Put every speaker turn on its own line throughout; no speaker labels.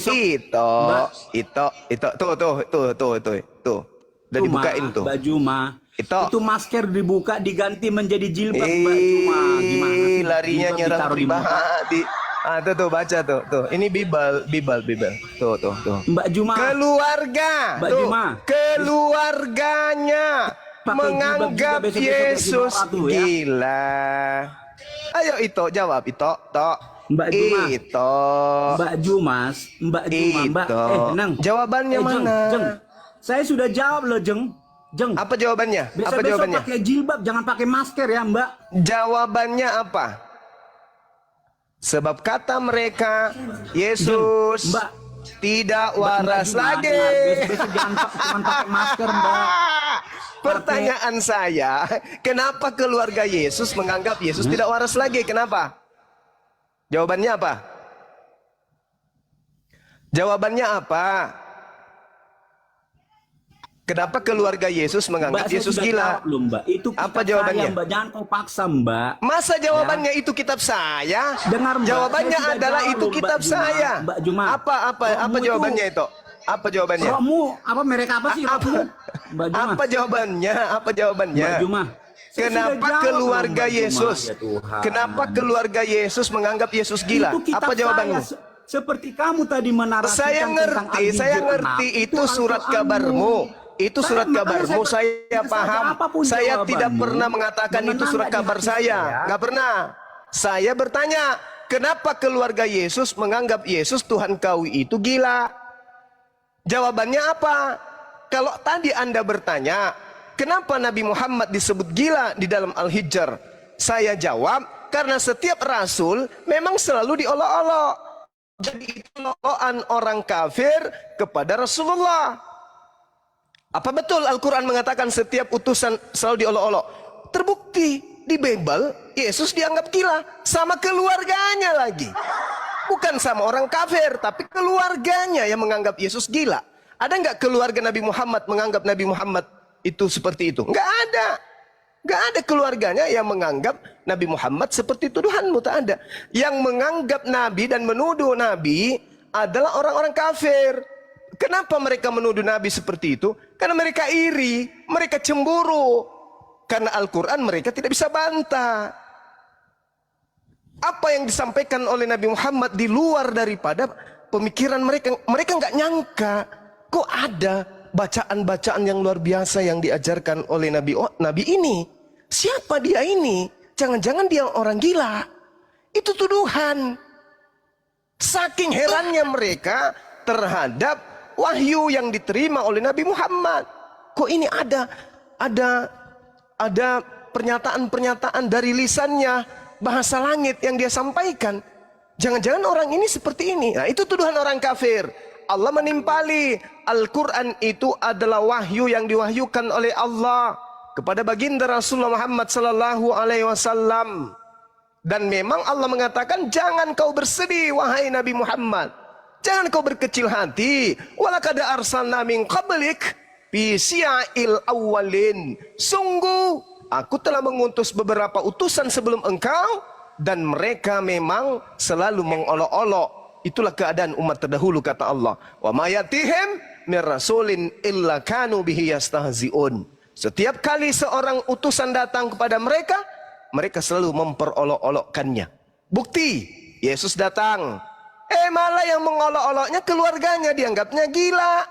Mbak,
Itu, tuh. Udah dibukain tuh.
Mbak Juma. Itu masker dibuka diganti menjadi jilbab Mbak Juma. Gimana sih?
Larinya
Jilbab
nyerang
ditaruh di muka.
pribadi. Tuh baca tuh. Ini Bibel. Tuh.
Mbak Juma.
Keluarga.
Mbak
Tuh.
Juma.
Keluarganya
Pakai jilbab juga
menganggap
besok-besok kayak
Yesus
Jumara tuh, ya.
gila. Ayo itu jawab itu.
Mbak Juma.
Itu.
Mbak Jumas, Mbak Juma, Mbak. Nang.
Jawabannya mana?
Jeng. Saya sudah jawab loh, Jeng.
Apa jawabannya?
Besok-besok pakai jilbab, jangan pakai masker ya, Mbak.
Jawabannya apa? Sebab kata mereka, Yesus
Mbak.
tidak waras
Mbak Juma,
lagi.
Besok-besok jangan cuma pakai masker, Mbak.
Pertanyaan saya, kenapa keluarga Yesus menganggap Yesus tidak waras lagi? Kenapa? Jawabannya apa? Jawabannya apa? Kenapa keluarga Yesus menganggap
Mbak,
Yesus
saya sudah
gila?
jawab loh, Mbak. Itu kitab
Apa jawabannya?
saya, Mbak. Jangan kau paksa, Mbak.
Masa jawabannya itu kitab saya?
Dengar, Mbak.
Jawabannya
Saya sudah
adalah
jawab
itu
loh,
kitab
Mbak Juma.
saya.
Mbak Juma.
Apa jawabannya itu? Apa jawabannya?
Rohmu, apa mereka apa sih rohmu? Mbak Juma.
Apa jawabannya? Apa jawabannya?
Mbak Juma. Saya
Kenapa
sudah jawab
keluarga
loh, Mbak
Yesus?
Juma. Ya Tuhan.
Kenapa keluarga Yesus menganggap Yesus gila?
Itu kitab
Apa jawabanmu?
saya. Seperti kamu tadi menarasikan
Saya ngerti itu surat kabarmu. Itu surat kabarmu, saya paham. Saya tidak pernah mengatakan itu surat kabar saya. Nggak pernah. Saya bertanya, kenapa keluarga Yesus menganggap Yesus Tuhan kau itu gila? Jawabannya apa? Kalau tadi Anda bertanya, kenapa Nabi Muhammad disebut gila di dalam Al-Hijr? Saya jawab, karena setiap rasul memang selalu diolok-olok. Jadi itu olokan orang kafir kepada Rasulullah. Apa betul Al-Quran mengatakan setiap utusan selalu diolok-olok? Terbukti di Bible Yesus dianggap gila sama keluarganya lagi. Bukan sama orang kafir, tapi keluarganya yang menganggap Yesus gila. Ada nggak keluarga Nabi Muhammad menganggap Nabi Muhammad itu seperti itu? Nggak ada. Nggak ada keluarganya yang menganggap Nabi Muhammad seperti tuduhanmu, tak ada. Yang menganggap Nabi dan menuduh Nabi adalah orang-orang kafir. Kenapa mereka menuduh Nabi seperti itu? Karena mereka iri, mereka cemburu. Karena Al-Quran mereka tidak bisa bantah. Apa yang disampaikan oleh Nabi Muhammad di luar daripada pemikiran mereka. Mereka nggak nyangka, kok ada bacaan-bacaan yang luar biasa yang diajarkan oleh Nabi. Oh, Nabi ini, siapa dia ini? Jangan-jangan dia orang gila. Itu tuduhan. Saking herannya mereka terhadap wahyu yang diterima oleh Nabi Muhammad. Kok ini ada pernyataan-pernyataan dari lisannya, bahasa langit yang dia sampaikan. Jangan-jangan orang ini seperti ini. Nah, itu tuduhan orang kafir. Allah menimpali Al-Quran itu adalah wahyu yang diwahyukan oleh Allah kepada baginda Rasulullah Muhammad sallallahu alaihi wasallam. Dan memang Allah mengatakan, jangan kau bersedih wahai Nabi Muhammad. Jangan kau berkecil hati. Walaqad arsalna min qablik fi syi'il awwalin. Sungguh aku telah mengutus beberapa utusan sebelum engkau, dan mereka memang selalu mengolok-olok. Itulah keadaan umat terdahulu, kata Allah. Wa ma yatihim mir rasulin illa kanu bihi yastahzi'un. Setiap kali seorang utusan datang kepada mereka, mereka selalu memperolok-olokkannya. Bukti, Yesus datang. Malah yang mengolok-oloknya keluarganya, dianggapnya gila.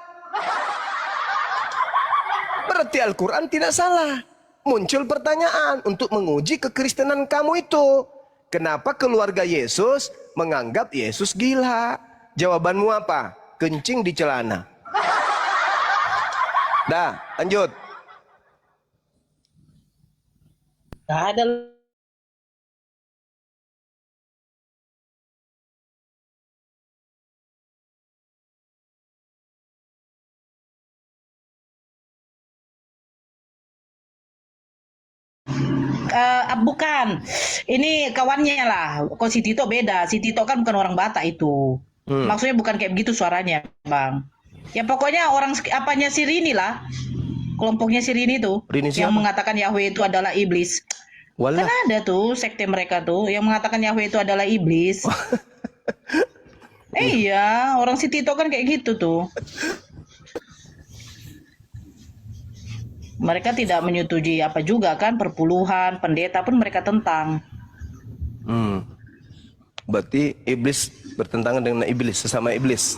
Berarti Al-Quran tidak salah. Muncul pertanyaan untuk menguji kekristenan kamu itu. Kenapa keluarga Yesus menganggap Yesus gila? Jawabanmu apa? Kencing di celana. Dah, lanjut.
Gak ada. Bukan, ini kawannya lah. Kok si Tito beda? Si Tito kan bukan orang Batak itu. Maksudnya bukan kayak begitu suaranya, Bang. Ya pokoknya orang apanya si Rini lah. Kelompoknya si Rini tuh
Rini
yang
siapa?
mengatakan Yahweh itu adalah iblis.
Walah.
Kan ada tuh sekte mereka tuh yang mengatakan Yahweh itu adalah iblis. Iya, orang si Tito kan kayak gitu tuh. Mereka tidak menyetujui apa juga kan, perpuluhan, pendeta pun mereka tentang.
Hmm. Berarti iblis bertentangan dengan iblis, sesama iblis.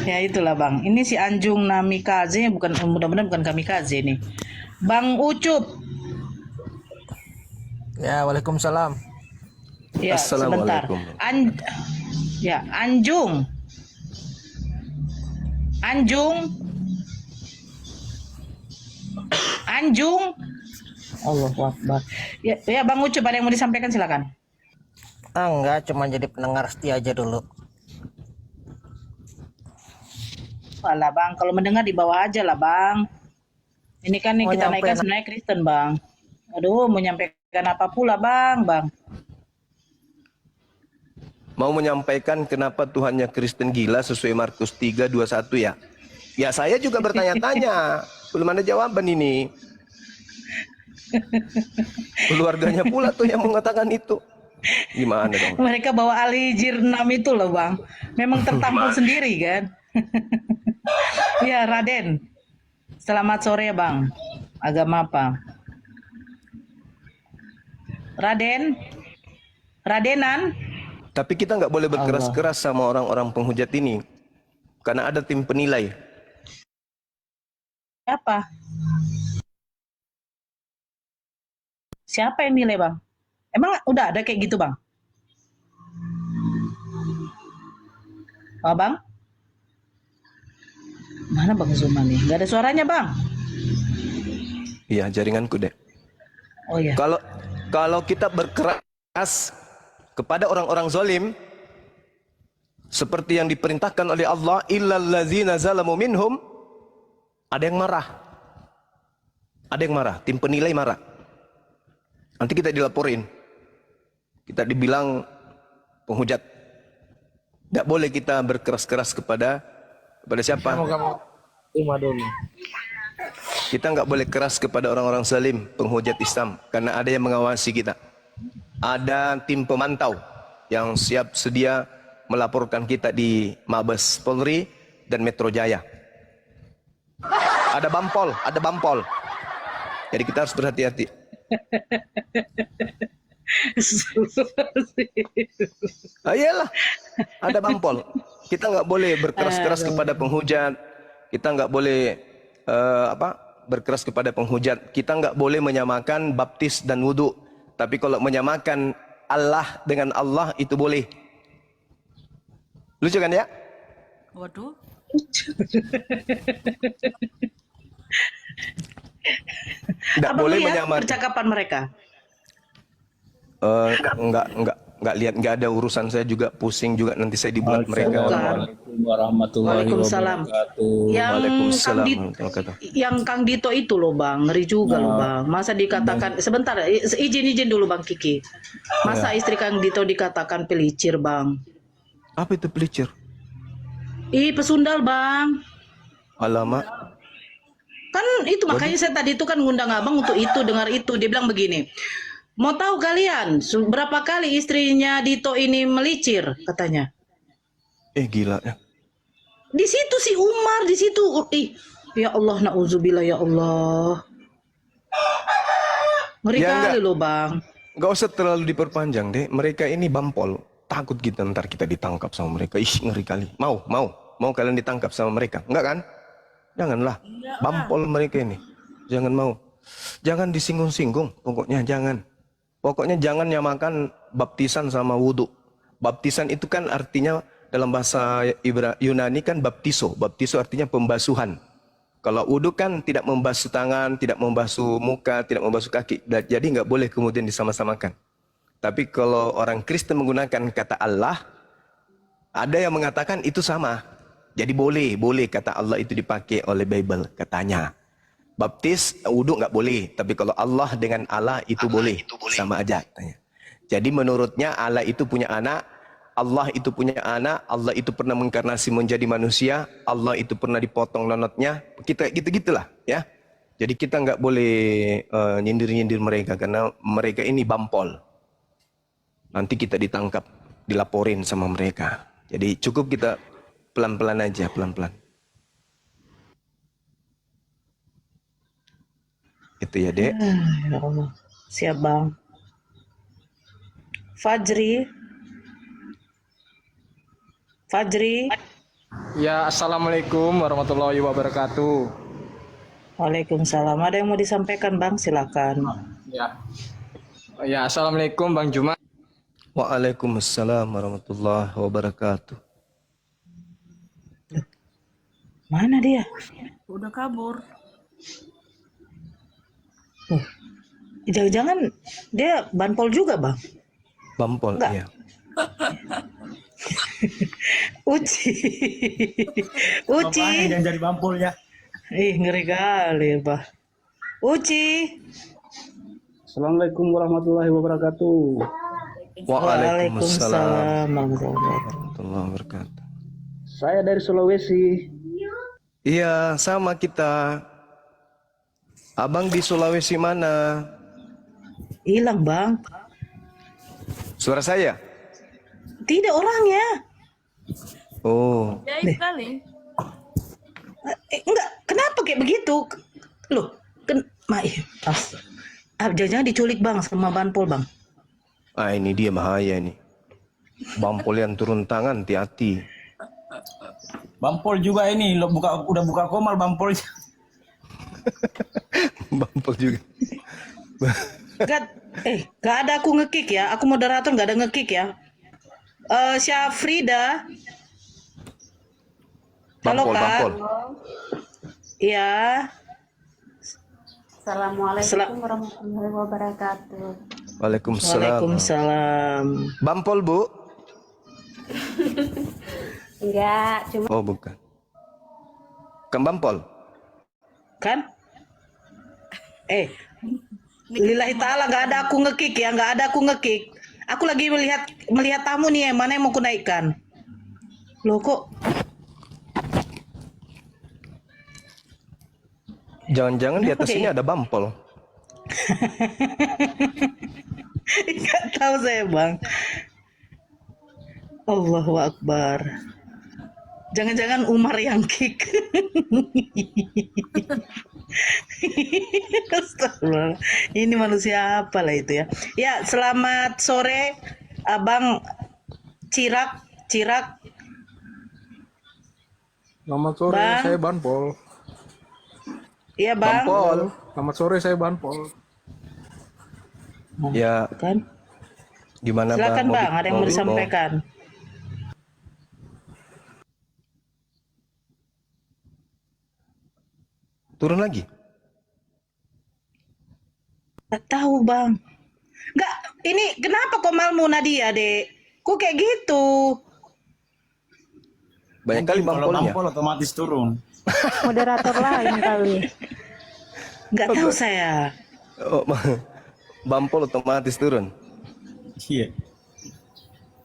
Ya itulah Bang. Ini si Anjung Namikaze, bukan, mudah-mudahan bukan Kamikaze nih. Bang Ucup.
Ya, waalaikumsalam.
Ya, sebentar.
Assalamualaikum.
Ya, Anjung. Anjung. Allahu Akbar. Ya, ya Bang Ucup, ada yang mau disampaikan silakan.
Enggak, cuma jadi pendengar setia aja dulu.
Walah Bang, kalau mendengar di bawah aja lah Bang. Ini kan yang
Mau
kita
nyampein.
naikkan sebenarnya Kristen Bang. Aduh, menyampaikan apa pula Bang.
Mau menyampaikan kenapa Tuhannya Kristen gila sesuai Markus 3:21 ya? Ya saya juga bertanya-tanya, belum ada jawaban ini. Keluarganya pula tuh yang mengatakan itu. Gimana dong?
Mereka bawa Ali Jirnam itu loh Bang. Memang tertampung sendiri kan. Ya Raden. Selamat sore Bang. Agama apa? Radenan?
Tapi kita nggak boleh berkeras-keras sama orang-orang penghujat ini. Karena ada tim penilai.
Siapa yang nilai Bang? Emang udah ada kayak gitu Bang? Oh, Bang? Mana Bang Zuma nih? Gak ada suaranya Bang.
Iya, jaringanku deh.
Oh iya.
Kalau kita berkeras kepada orang-orang zalim seperti yang diperintahkan oleh Allah, illal ladzina zalamu minhum, ada yang marah. Ada yang marah, tim penilai marah. Nanti kita dilaporin. Kita dibilang penghujat. Tidak boleh kita berkeras-keras kepada siapa?
Terima dulu.
Kita nggak boleh keras kepada orang-orang zalim, penghujat Islam, karena ada yang mengawasi kita. Ada tim pemantau yang siap sedia melaporkan kita di Mabes Polri dan Metro Jaya. Ada bampol. Jadi kita harus berhati-hati. Iyalah, ada bampol. Kita nggak boleh berkeras-keras kepada penghujat. Kita nggak boleh berkeras kepada penghujat. Kita nggak boleh menyamakan baptis dan wudhu. Tapi kalau menyamakan Allah dengan Allah itu boleh. Lucu kan ya?
Waduh.
Tidak boleh
lihat
menyamakan.
percakapan mereka.
Enggak lihat, enggak ada urusan. Saya juga pusing juga, nanti saya dibuat mereka.
Assalamualaikum warahmatullahi
Waalaikumsalam.
wabarakatuh.
Yang Kang Dito itu loh Bang, ngeri juga loh Bang. Masa dikatakan, sebentar, izin dulu Bang Kiki. Masa istri Kang Dito dikatakan pelicir Bang?
Apa itu pelicir?
Pesundal Bang.
Alamak.
Kan itu makanya saya tadi itu kan ngundang abang untuk itu, dengar itu. Dia bilang begini, mau tahu kalian berapa kali istrinya Dito ini melicir katanya.
Gila ya.
Di situ si Umar, di situ. Ya Allah, nauzubillah ya Allah. Ngeri kali loh Bang.
Gak usah terlalu diperpanjang deh. Mereka ini bampol. Takut kita ntar kita ditangkap sama mereka. Ngeri kali. Mau kalian ditangkap sama mereka? Enggak kan? Janganlah. Bampol mereka ini. Jangan mau. Jangan disinggung-singgung. Pokoknya jangan. Pokoknya jangan nyamakan baptisan sama wudhu. Baptisan itu kan artinya dalam bahasa Yunani kan baptiso. Baptiso artinya pembasuhan. Kalau wudhu kan tidak membasuh tangan, tidak membasuh muka, tidak membasuh kaki. Jadi nggak boleh kemudian disama-samakan. Tapi kalau orang Kristen menggunakan kata Allah, ada yang mengatakan itu sama. Jadi boleh kata Allah itu dipakai oleh Bible katanya. Baptis, wudhu nggak boleh. Tapi kalau Allah dengan Allah itu boleh. Sama aja katanya. Jadi menurutnya Allah itu punya anak, Allah itu punya anak, Allah itu pernah menginkarnasi menjadi manusia, Allah itu pernah dipotong nonotnya. Kita gitu-gitulah ya. Jadi kita nggak boleh nyindir-nyindir mereka karena mereka ini bampol. Nanti kita ditangkap, dilaporin sama mereka. Jadi cukup kita pelan-pelan aja, pelan-pelan. Itu ya, Dek.
Ya Allah. Siap, Bang. Fajri.
Ya, assalamualaikum warahmatullahi wabarakatuh.
Waalaikumsalam. Ada yang mau disampaikan, Bang? Silakan.
Ya, assalamualaikum Bang Juma.
Waalaikumsalam warahmatullahi wabarakatuh.
Mana dia?
Udah kabur.
Oh, jangan-jangan dia banpol juga, Bang?
Bampol,
Enggak.
iya.
Uci. Uci.
Bapaknya yang jadi bampolnya.
Ih, ngeri kali, Bah. Uci.
Assalamualaikum warahmatullahi wabarakatuh.
Waalaikumsalam
warahmatullahi
warahmatullahi wabarakatuh.
Saya dari Sulawesi.
Iya, sama kita. Abang di Sulawesi mana?
Hilang, Bang.
Suara saya?
Tidak orangnya.
Oh,
Jahit kali.
Enggak, kenapa kayak begitu? Loh, jangan-jangan diculik, Bang, sama banpol, Bang.
ini dia bahaya nih. Bampol yang turun tangan, hati-hati.
Bampol juga ini, udah buka komal bampolnya.
Bampol juga.
Gak ada aku ngekick ya. Aku moderator gak ada ngekick ya. Syafrida. Halo,
Bampol,
Kak.
bampol.
Iya.
Assalamualaikum warahmatullahi wabarakatuh.
Waalaikumsalam.
Waalaikumsalam.
Bampol, Bu?
Enggak, cuma
Oh, bukan. Kan Bampol?
Kan? Lillahi ta'ala gak ada aku ngekick ya. Gak ada aku ngekick. Aku lagi melihat tamu nih ya. Mana yang mau ku naikkan? Loh kok?
Jangan-jangan di atas ini ada Bampol.
Gak tahu saya, Bang. Allahu Akbar. Jangan-jangan Umar yang kick. Astagfirullah. Ini manusia apa lah itu ya. Ya, selamat sore Abang Cirak.
Selamat sore,
Bang.
saya Banpol.
Iya, Bang.
Bampol.
Selamat sore, saya Banpol.
Ya,
Kan?
gimana
Silakan, Bang, ada yang mau
mau-
disampaikan.
Turun lagi?
Gak tahu, Bang. Gak, ini kenapa komalmu Nadia, Dek? Kok kayak gitu?
Banyak kali
Kalau
Bampolnya.
bampol otomatis turun.
moderator lain kali.
Gak tahu saya.
Oh, Bampol otomatis turun.
Iya.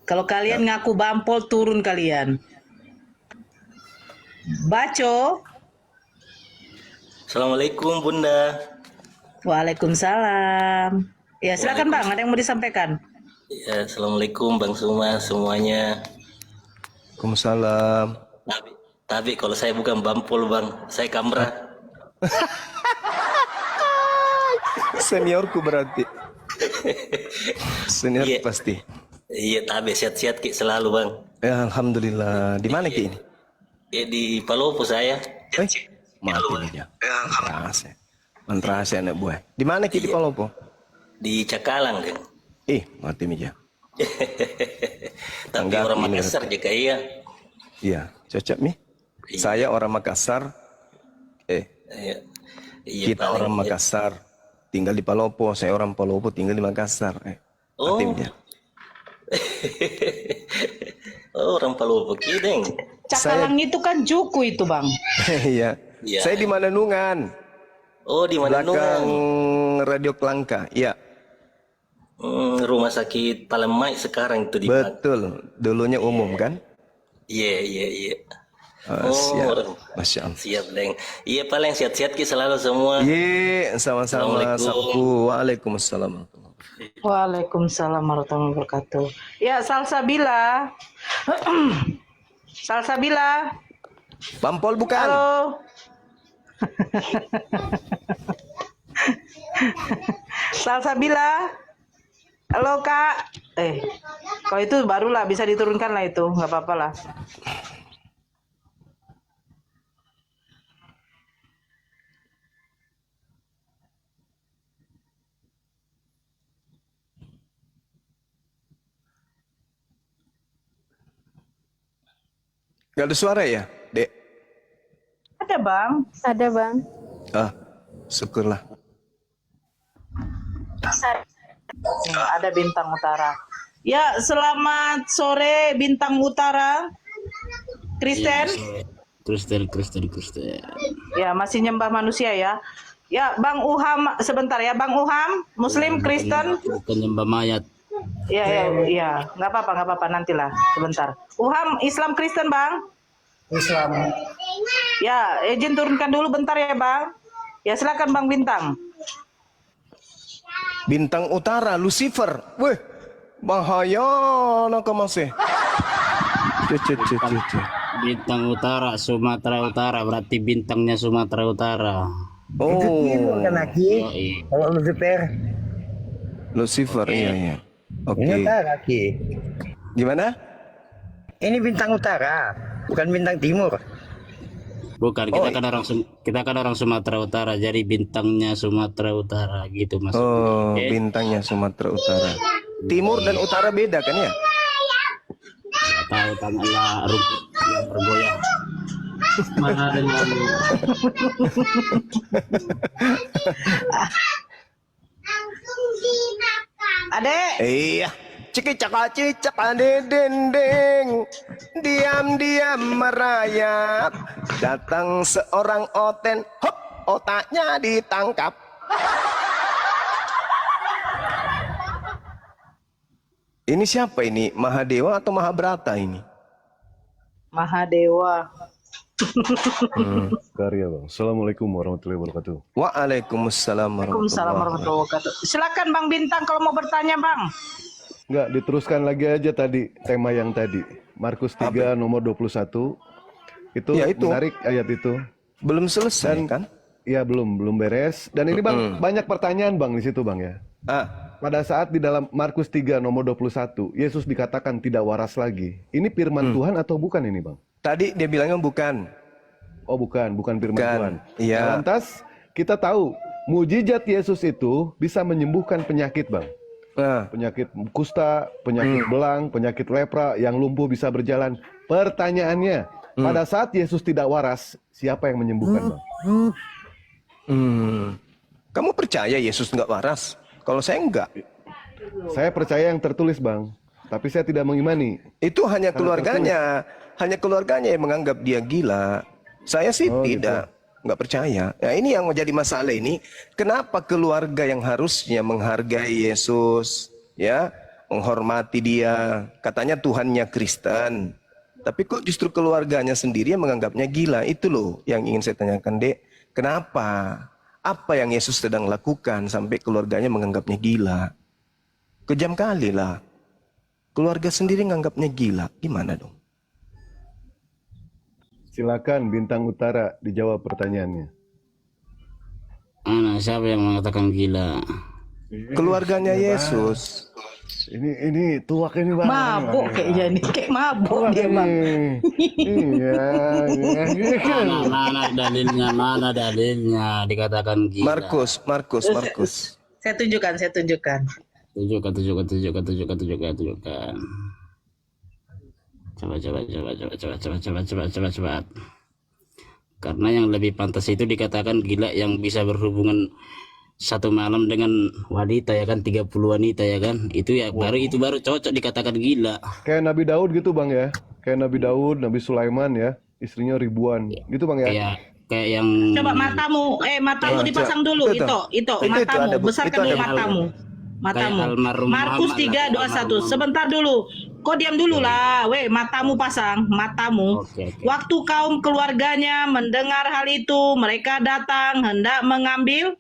Kalau kalian ngaku bampol, turun kalian. Baco.
Assalamualaikum Bunda.
Waalaikumsalam. Ya, silakan Bang, ada yang mau disampaikan?
Ya, Assalamualaikum Bang Suma semuanya.
Waalaikumsalam.
Tapi kalau saya bukan Bampol Bang, saya Kamra.
Seniorku berarti. Senior
Iya.
pasti.
Iya, tapi sehat-sehat Ki selalu Bang.
Ya, alhamdulillah. Di mana Ki ini?
Ya di Palopo saya.
Mati nih dia. Mantrase. Mantrase anak buah. Di mana Ki di Palopo?
Di Cakalang kan.
Mati nih dia.
Tapi
Enggak,
orang
ini
Makassar juga iya.
Iya, cocok nih.
Iya.
Saya orang Makassar.
Iya. Iya,
Kita
paling-
orang Makassar. Tinggal di Palopo. Saya orang Palopo tinggal di Makassar.
Oh.
Mati nih dia.
Oh, orang Palopo Kideng.
Cakalang itu kan Juku itu, Bang.
Iya.
Iya.
Saya di Mananungan.
Oh, di mana
Belakang Radio Kelangka. Iya.
Rumah sakit Palemai sekarang itu di
Betul. Dulunya umum kan?
Iya.
Siap.
orang-
Masya Allah.
Siap, Deng. Iya, paling sehat-sehat Ki selalu semua.
Iya, sama-sama.
Assalamualaikum.
Sapu. Waalaikumsalam.
Waalaikumsalam warahmatullahi wabarakatuh. Ya, Salsabila. Salsabila.
Bampol bukan?
Halo. Salsabila. Halo, Kak. Kalau itu barulah bisa diturunkan lah itu, nggak apa-apa lah.
Gak ada suara ya, Dek?
Ada, Bang.
Ada bang.
Ah, syukurlah.
Ada Bintang Utara. Ya, selamat sore Bintang Utara. Kristen.
Kristen.
Ya, masih nyembah manusia ya. Ya, Bang Uham, sebentar ya, Bang Uham, Muslim, Kristen.
Bukan nyembah mayat.
Ya, nggak apa-apa, nantilah, sebentar. Uham, Islam, Kristen, Bang.
Islam.
Ya, izin turunkan dulu bentar ya, Bang. Ya, silakan Bang Bintang.
Bintang Utara, Lucifer. Weh, bahaya nak masih.
Bintang Utara, Sumatera Utara, berarti bintangnya Sumatera Utara.
Oh,
Kan lagi.
Yoi.
Kalau Lucifer.
Lucifer, iya. Oke.
Ini utara Ki.
Gimana?
Ini bintang utara, bukan bintang timur.
Bukan, kita kan orang Sumatera Utara, jadi bintangnya Sumatera Utara gitu maksudnya.
Oh,
Oke?
bintangnya Sumatera Utara. Timur dan utara beda kan ya?
Nggak tahu, tanyalah rumput yang bergoyang. Mana ada yang
Adek.
Iya. Cicak dendeng, diam-diam merayap. Datang seorang oten, hop, otaknya ditangkap. Ini siapa ini? Mahadewa atau Mahabrata ini?
Mahadewa.
Karya bang. Assalamualaikum warahmatullahi wabarakatuh.
Waalaikumsalam
Waalaikumsalam warahmatullahi wabarakatuh. Silakan Bang Bintang kalau mau bertanya, Bang.
Enggak, diteruskan lagi aja tadi tema yang tadi. Markus 3 nomor 21. Itu,
Ya, itu
menarik ayat itu.
belum selesai kan?
Ya belum beres. Dan ini bang banyak pertanyaan bang di situ bang ya. Pada saat di dalam Markus 3 nomor 21, Yesus dikatakan tidak waras lagi. Ini firman Tuhan atau bukan ini bang?
Tadi dia bilangnya bukan.
Oh bukan firman
Bukan.
Tuhan.
Iya.
Nah, lantas kita tahu mujizat Yesus itu bisa menyembuhkan penyakit bang.
Nah,
Penyakit kusta, penyakit belang, penyakit lepra, yang lumpuh bisa berjalan. Pertanyaannya, pada saat Yesus tidak waras, siapa yang menyembuhkan bang?
kamu percaya Yesus nggak waras? Kalau saya enggak.
Saya percaya yang tertulis bang, tapi saya tidak mengimani.
Itu hanya keluarganya yang menganggap dia gila. Saya sih tidak, nggak percaya. Nah, ini yang menjadi masalah ini. Kenapa keluarga yang harusnya menghargai Yesus, ya, menghormati dia, katanya Tuhannya Kristen, tapi kok justru keluarganya sendiri yang menganggapnya gila? Itu loh yang ingin saya tanyakan, Dek. Kenapa? Apa yang Yesus sedang lakukan sampai keluarganya menganggapnya gila? Kejam kali lah. Keluarga sendiri menganggapnya gila, gimana dong?
Silakan Bintang Utara dijawab pertanyaannya.
siapa yang mengatakan gila?
Keluarganya Yesus.
Ini tuak ini bang.
Mabuk kayaknya nih, kayak mabuk dia, Bang.
Iya.
Mana dalilnya dikatakan gila?
Markus.
Saya tunjukkan.
Tunjukkan. Coba. Karena yang lebih pantas itu dikatakan gila yang bisa berhubungan satu malam dengan wanita ya kan, 30 wanita ya kan. Itu baru cocok dikatakan gila.
Kayak Nabi Daud gitu bang ya. Kayak Nabi Daud, Nabi Sulaiman ya. Istrinya ribuan. Gitu bang ya.
Kayak yang
Coba matamu dipasang dulu. Itu matamu, besarkan dulu matamu. Markus 3:21. Sebentar dulu. Kau diam dulu lah. Matamu pasang, matamu.
Oke.
Waktu kaum keluarganya mendengar hal itu, mereka datang hendak mengambil.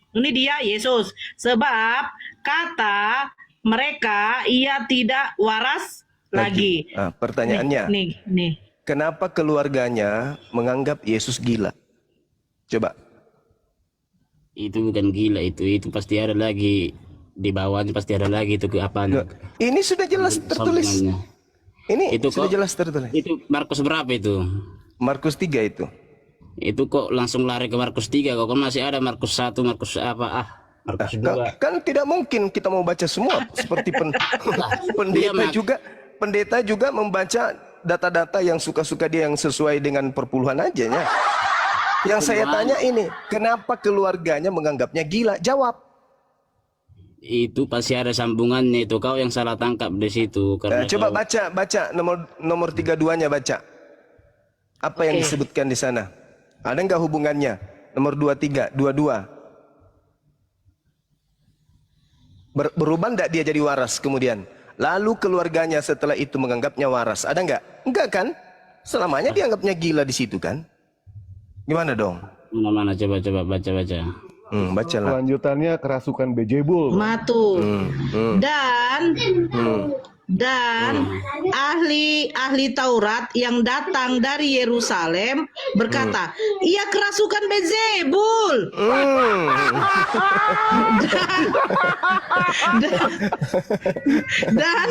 Ini dia Yesus. Sebab kata mereka ia tidak waras lagi.
Pertanyaannya,
Nih.
kenapa keluarganya menganggap Yesus gila? Coba.
Itu bukan gila, itu pasti ada lagi di bawahnya, pasti ada lagi itu ke apanya.
Ini sudah jelas tertulis.
Sambungannya.
Ini
Itu
sudah
kok-
jelas tertulis.
Itu Markus berapa itu?
Markus 3 itu.
Itu kok langsung lari ke Markus 3, kok kan masih ada Markus 1, Markus apa Markus 2.
Kan tidak mungkin kita mau baca semua seperti pendeta
Mak.
juga. Pendeta juga membaca data-data yang suka-suka dia yang sesuai dengan perpuluhan aja ya. Yang saya tanya ini, kenapa keluarganya menganggapnya gila? Jawab.
Itu pasti ada sambungannya itu. Kau yang salah tangkap di situ. Karena
Coba
kau-
baca nomor 32-nya baca. Apa yang disebutkan di sana? Ada nggak hubungannya? Nomor 23, 22. Berubah nggak dia jadi waras kemudian? Lalu keluarganya setelah itu menganggapnya waras. Ada nggak? Enggak kan? Selamanya dianggapnya gila di situ kan? Gimana dong?
Mana coba baca.
Bacalah.
Kelanjutannya kerasukan Bejebul.
Matu. Dan ahli Taurat yang datang dari Yerusalem berkata, ia kerasukan Beelzebul. Dan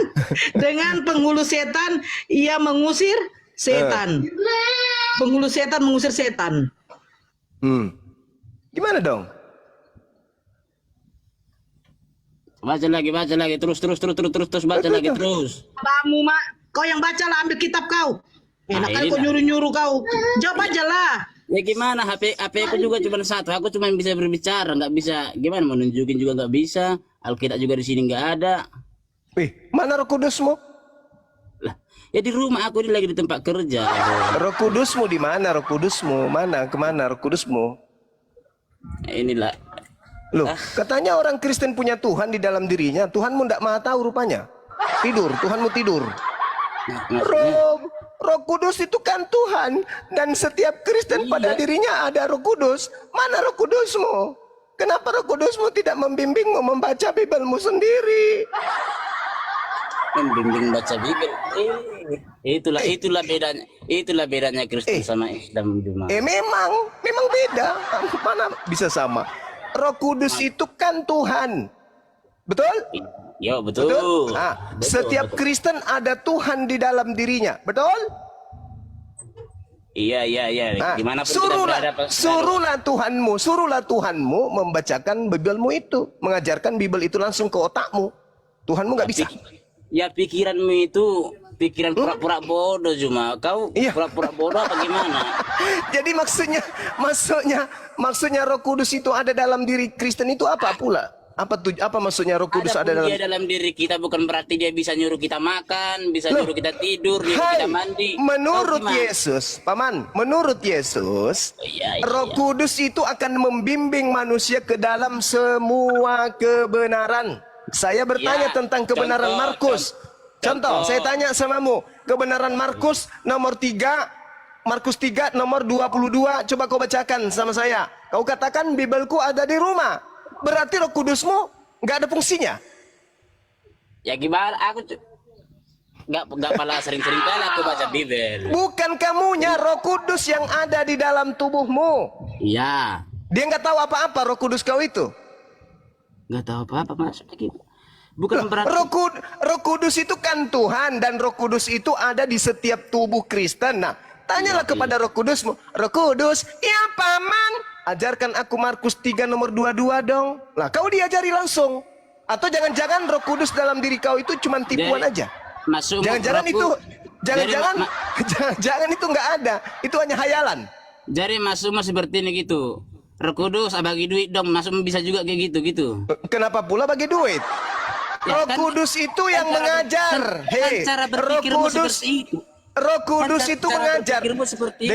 dengan penghulu setan ia mengusir setan. Penghulu setan mengusir setan.
Gimana dong?
Baca lagi terus baca lagi terus.
Kamu mak, kau yang baca lah, ambil kitab kau. Enak kali
ini
kau
lah.
nyuruh kau. Jawab aja lah.
Ya gimana, HP aku juga cuma satu, aku cuma bisa berbicara, nggak bisa gimana mau nunjukin juga nggak bisa. Alkitab juga di sini nggak ada.
Mana Roh Kudusmu?
Lah, ya di rumah aku ini lagi di tempat kerja.
Roh Kudusmu di mana? Roh Kudusmu mana? Kemana Roh Kudusmu?
Inilah.
Loh, katanya orang Kristen punya Tuhan di dalam dirinya. Tuhanmu tidak maha tahu rupanya. Tidur, Tuhanmu tidur. Roh Kudus itu kan Tuhan. Dan setiap Kristen pada dirinya ada Roh Kudus. Mana Roh Kudusmu? Kenapa Roh Kudusmu tidak membimbingmu membaca Bibelmu sendiri?
Membimbing baca Bibel. Itulah bedanya Kristen sama Islam cuma.
Memang beda. Mana bisa sama? Roh Kudus itu kan Tuhan. Betul?
Ya betul. Betul,
Setiap
betul.
Kristen ada Tuhan di dalam dirinya. Betul?
Iya. Dimanapun kita berada,
suruhlah Tuhanmu membacakan Bibelmu itu, mengajarkan Bibel itu langsung ke otakmu. Tuhanmu nggak bisa.
Ya pikiranmu itu pikiran pura-pura bodoh cuma. Kau pura-pura bodoh apa gimana?
Jadi maksudnya Roh Kudus itu ada dalam diri Kristen itu apa pula? Apa maksudnya Roh Kudus ada dalam?
Dia dalam diri kita bukan berarti dia bisa nyuruh kita makan, bisa nyuruh kita tidur, nyuruh kita mandi.
Menurut
Kau gimana?
Yesus, Paman, menurut Yesus,
Iya.
Roh Kudus itu akan membimbing manusia ke dalam semua kebenaran. Saya bertanya
Ya,
tentang kebenaran Markus. Contoh, saya tanya samamu, kebenaran Markus nomor 3, Markus 3 nomor 22, coba kau bacakan sama saya. Kau katakan Bibelku ada di rumah. Berarti Roh Kudusmu nggak ada fungsinya.
Ya gimana? Aku nggak pala sering-sering kali aku baca Bibel.
Bukan kamunya, Roh Kudus yang ada di dalam tubuhmu.
Iya.
Dia nggak tahu apa-apa Roh Kudus kau itu.
Nggak tahu apa-apa maksudnya gitu. Bukan berarti
Roh Kudus itu kan Tuhan, dan Roh Kudus itu ada di setiap tubuh Kristen. Nah, tanyalah kepada Roh Kudusmu. Roh Kudus, ya Paman, ajarkan aku Markus 3 nomor 22 dong. Lah, kau diajari langsung. Atau jangan-jangan Roh Kudus dalam diri kau itu cuma tipuan aja.
masuk
Jangan-jangan itu jangan-jangan itu nggak ada. Itu hanya hayalan.
Jadi masuk seperti ini gitu. Roh Kudus bagi duit dong, masuk bisa juga kayak gitu.
Kenapa pula bagi duit?
Ya,
Roh Kudus itu yang mengajar. Hei,
cara
Roh
berpikirmu
Kudus,
seperti itu.
Roh Kudus
Kan
itu
cara
mengajar.
berpikirmu seperti itu.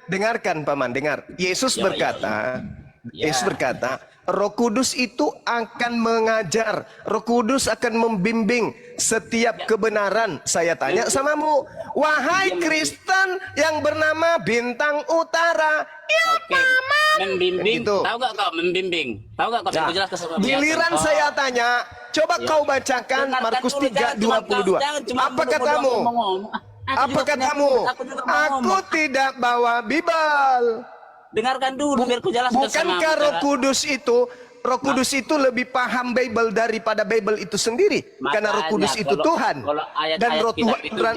Dengarkan Paman, dengar. Yesus berkata,
Ya.
Yesus berkata, Roh Kudus itu akan mengajar, Roh Kudus akan membimbing setiap kebenaran. Saya tanya samamu, wahai Kristen yang bernama Bintang Utara, ya Mama.
Membimbing,
Gitu.
tahu gak kau membimbing? Tahu gak kau?
Nah,
Aku jelaskan sama
giliran
biasa.
saya tanya, coba
Ya.
kau bacakan
Dengarkan
Markus
dulu, jangan cuma
3:22.
jangan cuma
Apa
ngomong
katamu?
doang ngomong. Aku
Apa
juga punya
katamu?
mulut, aku juga mau
Aku
ngomong.
tidak bawa Bible.
Dengarkan dulu biar ku jelaskan sama
Bukankah Roh Kudus itu lebih paham Bible daripada Bible itu sendiri? Karena Roh Kudus itu Tuhan.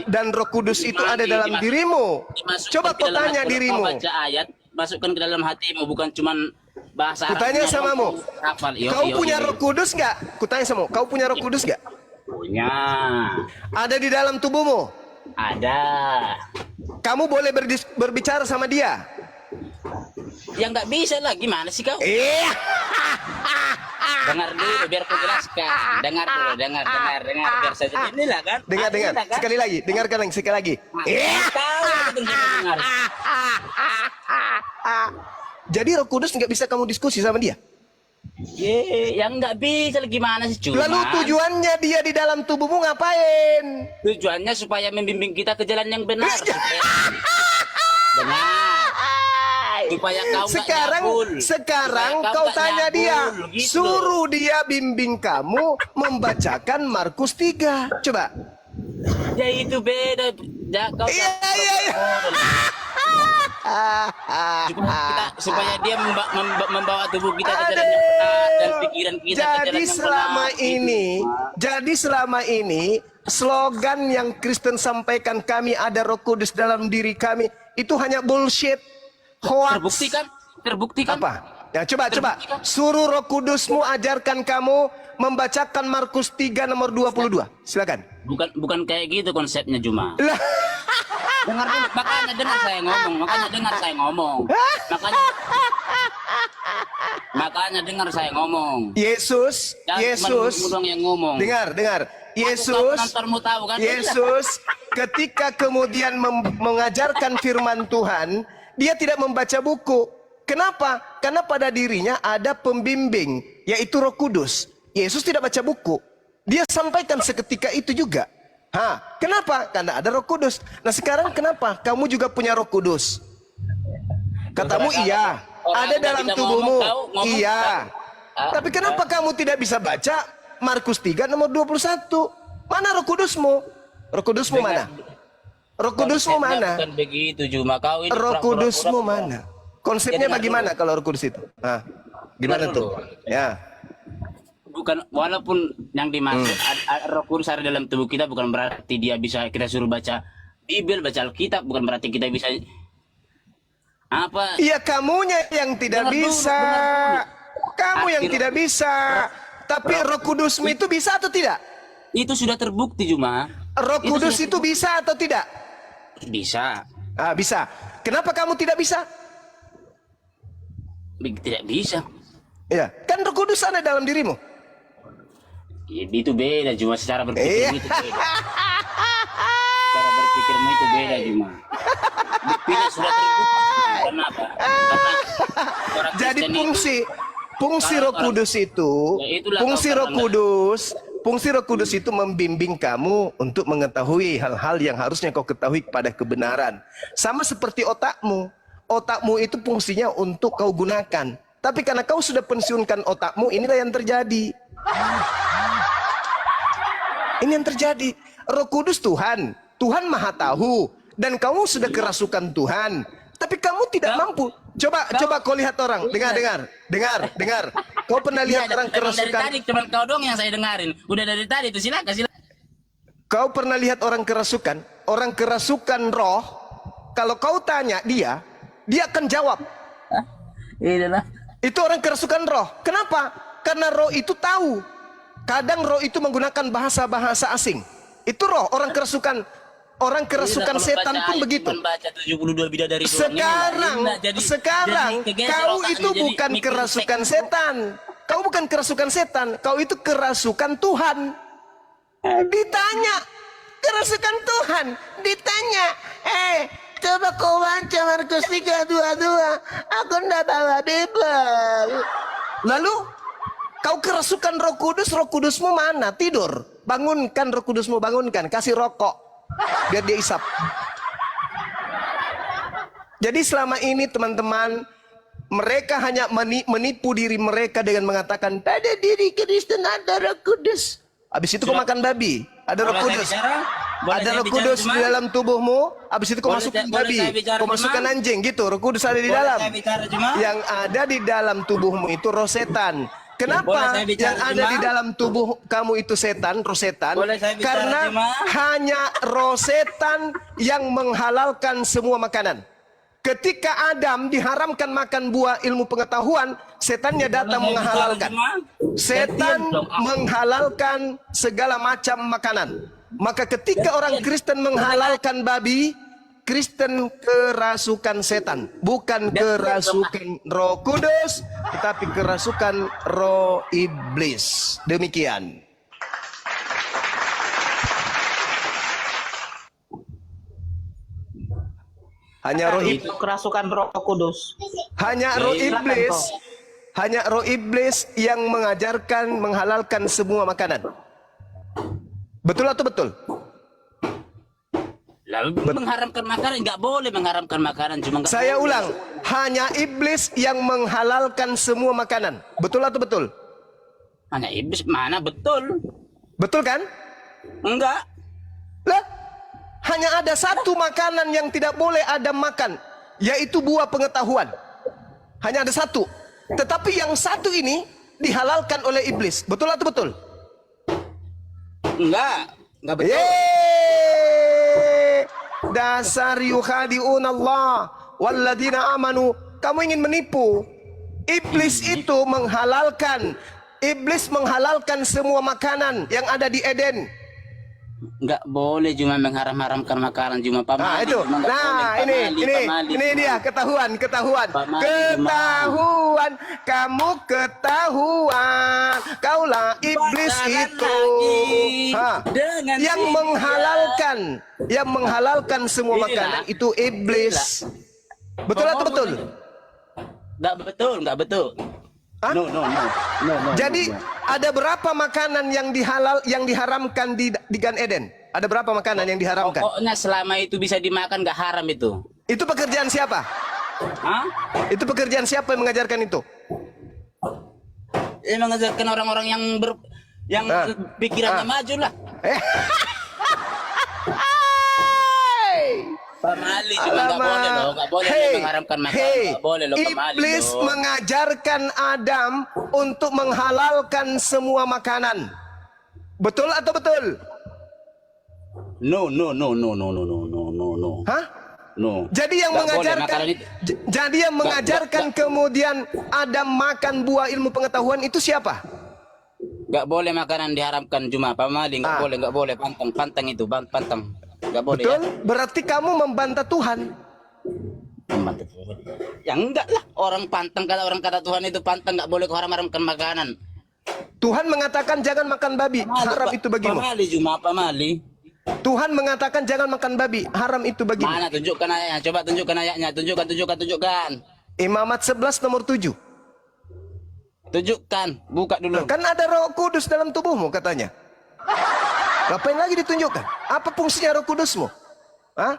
Dan Roh Kudus itu ada dalam dirimu. Coba kau tanya dirimu.
Baca ayat, masukkan ke dalam hatimu, bukan cuman bahasa Arab.
Kutanya samamu. Kau punya
Roh
Roh Kudus gak? Kutanya samamu. Kau punya Roh Kudus gak?
Punya.
Ada di dalam tubuhmu.
Ada.
Kamu boleh berbicara sama dia.
Ya nggak bisa lah, gimana sih kau?
Iya.
Dengar dulu biar ku jelaskan. Dengar dulu, dengar biar saya jadi inilah kan.
Dengar.
Inilah, kan?
Sekali lagi, dengarkan sekali lagi. Iya.
Tahu itu dengar.
Jadi Roh Kudus nggak bisa kamu diskusi sama dia.
Yang nggak bisa lah, gimana sih cuma?
Lalu tujuannya dia di dalam tubuhmu ngapain?
Tujuannya supaya membimbing kita ke jalan yang benar. Benar. Supaya kau nggak nyabul.
Sekarang
Supaya
kau
nggak
tanya
nyabul,
dia,
gitu.
suruh dia bimbing kamu membacakan Markus 3. Coba.
Ya itu beda. Ya, kau
Iya.
supaya dia membawa tubuh kita ke jalan yang benar dan pikiran kita ke jalan
Jadi
yang
selama
benar.
selama ini slogan yang Kristen sampaikan, kami ada Roh Kudus dalam diri kami, itu hanya bullshit, hoax.
Terbukti kan?
Apa? Ya coba. Suruh Roh Kudusmu ajarkan kamu membacakan Markus 3 nomor 22. Silakan.
Bukan kayak gitu konsepnya Juma.
Lah.
Dengar dulu, makanya dengar saya ngomong. Makanya dengar saya ngomong.
Yesus.
Cuma yang ngomong.
Dengar.
Penontonmu tahu kan?
Yesus ketika kemudian mengajarkan firman Tuhan, dia tidak membaca buku. Kenapa? Karena pada dirinya ada pembimbing, yaitu Roh Kudus. Yesus tidak baca buku. Dia sampaikan seketika itu juga. Kenapa? Karena ada Roh Kudus. Nah sekarang kenapa? Kamu juga punya Roh Kudus. Katamu iya. Ada dalam tubuhmu. Iya. Tapi kenapa kamu tidak bisa baca Markus 3 nomor 21? Mana Roh Kudusmu? Roh Kudusmu mana? Roh Kudusmu mana?
Bukan begitu Juma, kau ini
Roh
pura-pura
Kudusmu mana? Konsepnya bagaimana kalau Roh Kudus itu? Gimana tuh? Ya.
Bukan, walaupun yang dimaksud Roh Kudus ada dalam tubuh kita, bukan berarti dia bisa kita suruh baca Bible, baca Alkitab, bukan berarti kita bisa apa?
Iya, kamunya yang tidak bisa. Kamu yang tidak bisa. Tapi Roh Kudusmu itu bisa atau tidak?
Itu sudah terbukti Juma.
Roh Kudus itu bisa atau tidak?
Bisa.
Bisa. Kenapa kamu tidak bisa?
Tidak bisa.
Ya, kan Roh Kudus ada dalam dirimu.
Ya, itu beda Juma, secara berpikir itu beda. Cara berpikirmu itu beda Juma. Buktinya sudah terbukti. Kenapa? Karena orang
Jadi
Kristen
fungsi Roh Kudus itu,
itulah
fungsi Roh Kudus itu membimbing kamu untuk mengetahui hal-hal yang harusnya kau ketahui kepada kebenaran. Sama seperti otakmu. Otakmu itu fungsinya untuk kau gunakan. Tapi karena kau sudah pensiunkan otakmu, inilah yang terjadi. Ini yang terjadi. Roh Kudus Tuhan. Tuhan Maha Tahu. Dan kamu sudah kerasukan Tuhan. Tapi kamu tidak mampu. Coba kau lihat orang. Dengar. Kau pernah lihat orang kerasukan?
Dari tadi cuma kau dong yang saya dengarin. Udah dari tadi itu silakan.
Kau pernah lihat orang kerasukan? Orang kerasukan roh. Kalau kau tanya dia akan jawab. Itu orang kerasukan roh. Kenapa? Karena roh itu tahu. Kadang roh itu menggunakan bahasa-bahasa asing. Itu roh, orang kerasukan setan pun begitu. Sekarang kau itu bukan kerasukan setan. Kau bukan kerasukan setan, kau itu kerasukan Tuhan. Ditanya, kerasukan Tuhan, ditanya, coba kau baca Markus 3:22. Aku ndak bawa Bible. Lalu kau kerasukan Roh Kudus, Roh Kudusmu mana? Tidur. Bangunkan Roh Kudusmu, bangunkan. Kasih rokok biar dia isap. Jadi selama ini teman-teman, mereka hanya menipu diri mereka dengan mengatakan pada diri Kristen ada Roh Kudus. Habis itu kau makan babi, ada Roh Kudus. Ada Roh Kudus di dalam tubuhmu. Habis itu kau masukkan babi, kau masukkan anjing gitu. Roh Kudus ada di dalam. Yang ada di dalam tubuhmu itu roh setan. Kenapa yang ada di dalam tubuh kamu itu setan, roh setan? Karena hanya roh setan yang menghalalkan semua makanan. Ketika Adam diharamkan makan buah ilmu pengetahuan, setannya datang menghalalkan. Setan menghalalkan segala macam makanan. Maka ketika orang Kristen menghalalkan babi, Kristen kerasukan setan. Bukan kerasukan Roh Kudus, tetapi kerasukan roh iblis. Demikian. Hanya roh
Itu kerasukan Roh Kudus.
hanya roh iblis, hanya roh iblis yang mengajarkan menghalalkan semua makanan. Betul atau betul?
Lalu mengharamkan makanan, nggak boleh mengharamkan makanan, cuma nggak
Saya
boleh.
ulang, hanya iblis yang menghalalkan semua makanan. Betul atau betul?
Hanya iblis mana betul?
Betul kan?
Enggak.
Lah, hanya ada satu makanan yang tidak boleh Adam makan, yaitu buah pengetahuan. Hanya ada satu. Tetapi yang satu ini dihalalkan oleh iblis. Betul atau betul?
Enggak betul.
Yeay! Dasar yukhadi'un Allah walladina amanu. Kamu ingin menipu. Iblis itu menghalalkan. Iblis menghalalkan semua makanan yang ada di Eden.
Nggak boleh cuma mengharam-haramkan makanan, cuma pamali.
Nah itu.
Cuma nggak
Nah
boleh.
ini dia ketahuan.
Pamali,
Ketahuan. Kamu ketahuan. Kaulah iblis
Pacaran
itu.
lagi
Ha.
dengan
Yang menghalalkan semua
Inilah.
makanan itu iblis. Betul atau betul?
Nggak betul.
Hah?
No.
Jadi ada berapa makanan yang diharamkan di Gan Eden? Ada berapa makanan yang diharamkan?
Pokoknya selama itu bisa dimakan nggak haram itu.
Itu pekerjaan siapa?
Hah?
Itu pekerjaan siapa yang mengajarkan itu?
Ya mengajarkan orang-orang yang pikirannya maju lah. Pamali cuma nggak boleh loh, nggak boleh mengharamkan makanan, nggak boleh loh pamali.
Iblis
loh.
mengajarkan Adam untuk menghalalkan semua makanan. Betul atau betul?
No.
Hah?
No.
Jadi yang
Nggak boleh
mengajarkan,
makanan itu.
jadi yang mengajarkan kemudian Adam makan buah ilmu pengetahuan itu siapa?
Nggak boleh makanan diharamkan cuma pamali, nggak boleh pantang itu pantang. Nggak boleh.
Betul? Berarti kamu membantah Tuhan.
Ya enggak lah, orang kata Tuhan itu pantang, nggak boleh kau haram-haramkan makanan.
Tuhan mengatakan jangan makan babi, haram itu bagimu.
Pamali.
Tuhan mengatakan jangan makan babi, haram itu bagimu.
Mana tunjukkan ayatnya, coba tunjukkan ayatnya, tunjukkan.
Imamat 11 nomor 7.
Tunjukkan, buka dulu.
Kan ada Roh Kudus dalam tubuhmu katanya. Ngapain lagi ditunjukkan? Apa fungsinya Roh Kudusmu? Hah?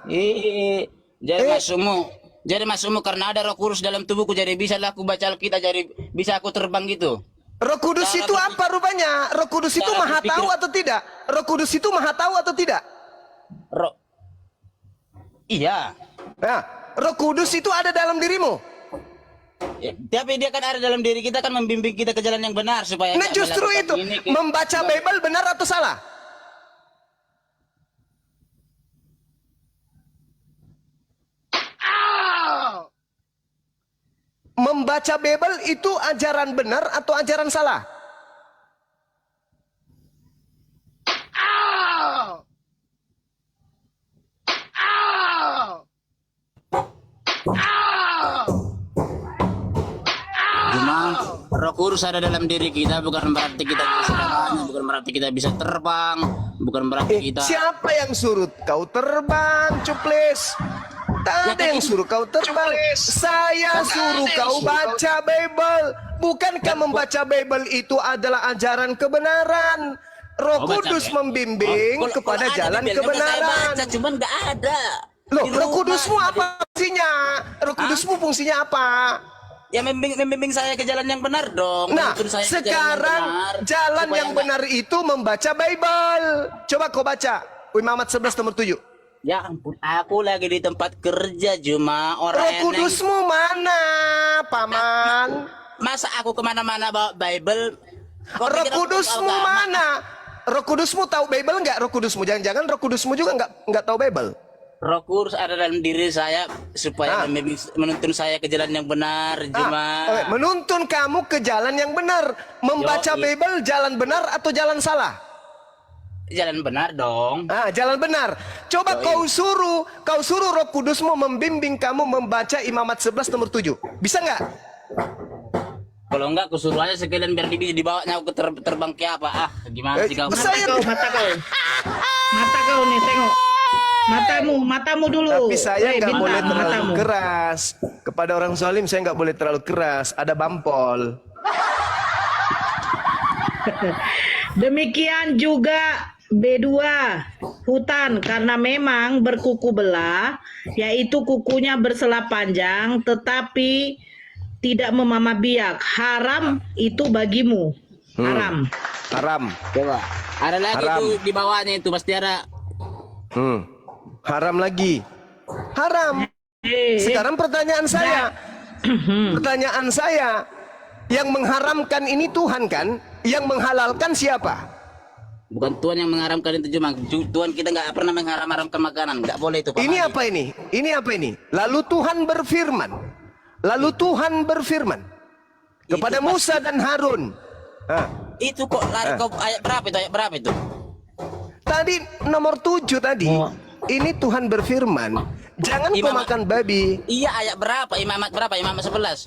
Jadi masukmu karena ada Roh Kudus dalam tubuhku, jadi bisa lah aku baca Alkitab, jadi bisa aku terbang gitu.
Roh Kudus itu apa rupanya? Roh Kudus itu maha tahu atau tidak? Roh Kudus itu maha tahu atau tidak?
Iya.
Nah, Roh Kudus itu ada dalam dirimu.
Ya, tapi dia kan ada dalam diri kita, kan membimbing kita ke jalan yang benar supaya.
Nah justru itu, membaca Bible benar atau salah? Membaca Bible itu ajaran benar atau ajaran salah?
Cuma Roh Kudus ada dalam diri kita, bukan berarti kita bisa segalanya, bukan berarti kita bisa terbang, bukan berarti kita.
Siapa yang suruh kau terbang, cuplis? Tak ada yang suruh kau terbang. Saya suruh kau baca Bible. Bukankah membaca Bible itu adalah ajaran kebenaran? Roh Kudus membimbing kepada jalan kebenaran.
Cuman nggak ada.
Loh, Roh Kudusmu apa fungsinya? Roh Kudusmu fungsinya apa?
Ya membimbing saya ke jalan yang benar dong.
Nah,
Menuntun saya ke
sekarang jalan
Supaya
yang benar itu membaca Bible. Coba kau baca. Imamat 11 nomor 7.
Ya ampun, aku lagi di tempat kerja cuma orang
Roh Kudusmu mana, Paman?
Masa aku kemana-mana bawa Bible?
Roh Kudusmu mana? Roh Kudusmu tahu Bible nggak? Roh Kudusmu, jangan-jangan Roh Kudusmu juga nggak tahu Bible.
Roh Kudus ada dalam diri saya supaya menuntun saya ke jalan yang benar cuma
Menuntun kamu ke jalan yang benar. Membaca Bible jalan benar atau jalan salah?
jalan benar dong.
Jalan benar. Coba kau suruh Roh Kudusmu membimbing kamu membaca Imamat 11 nomor 7. Bisa nggak?
Kalau enggak aku suruh aja sekalian biar dibawanya aku terbang ke apa? Gimana sih kau?
Mata kau nih, tengok. Matamu dulu.
Tapi saya nggak
Bintang,
boleh terlalu
matamu.
keras. Kepada orang zalim saya nggak boleh terlalu keras. Ada bampol.
Demikian juga B2 hutan karena memang berkuku belah, yaitu kukunya bersela panjang tetapi tidak memamah biak. Haram itu bagimu. Haram.
Haram.
Coba. Ada lagi
Haram.
tuh di bawahnya itu pasti ada.
Haram lagi. Haram. Sekarang pertanyaan saya. Pertanyaan saya. Yang mengharamkan ini Tuhan kan? Yang menghalalkan siapa?
Bukan Tuhan yang mengharamkan itu cuma Tuhan kita nggak pernah mengharamkan makanan, nggak boleh itu. Pak
Ini
Mandi.
apa ini? Ini apa ini? Lalu Tuhan berfirman kepada Musa dan Harun.
Itu kok lari kau ayat berapa itu?
Tadi nomor 7 tadi. Ini Tuhan berfirman, jangan kau makan babi.
Iya ayat berapa? Imamat berapa? Imamat 11.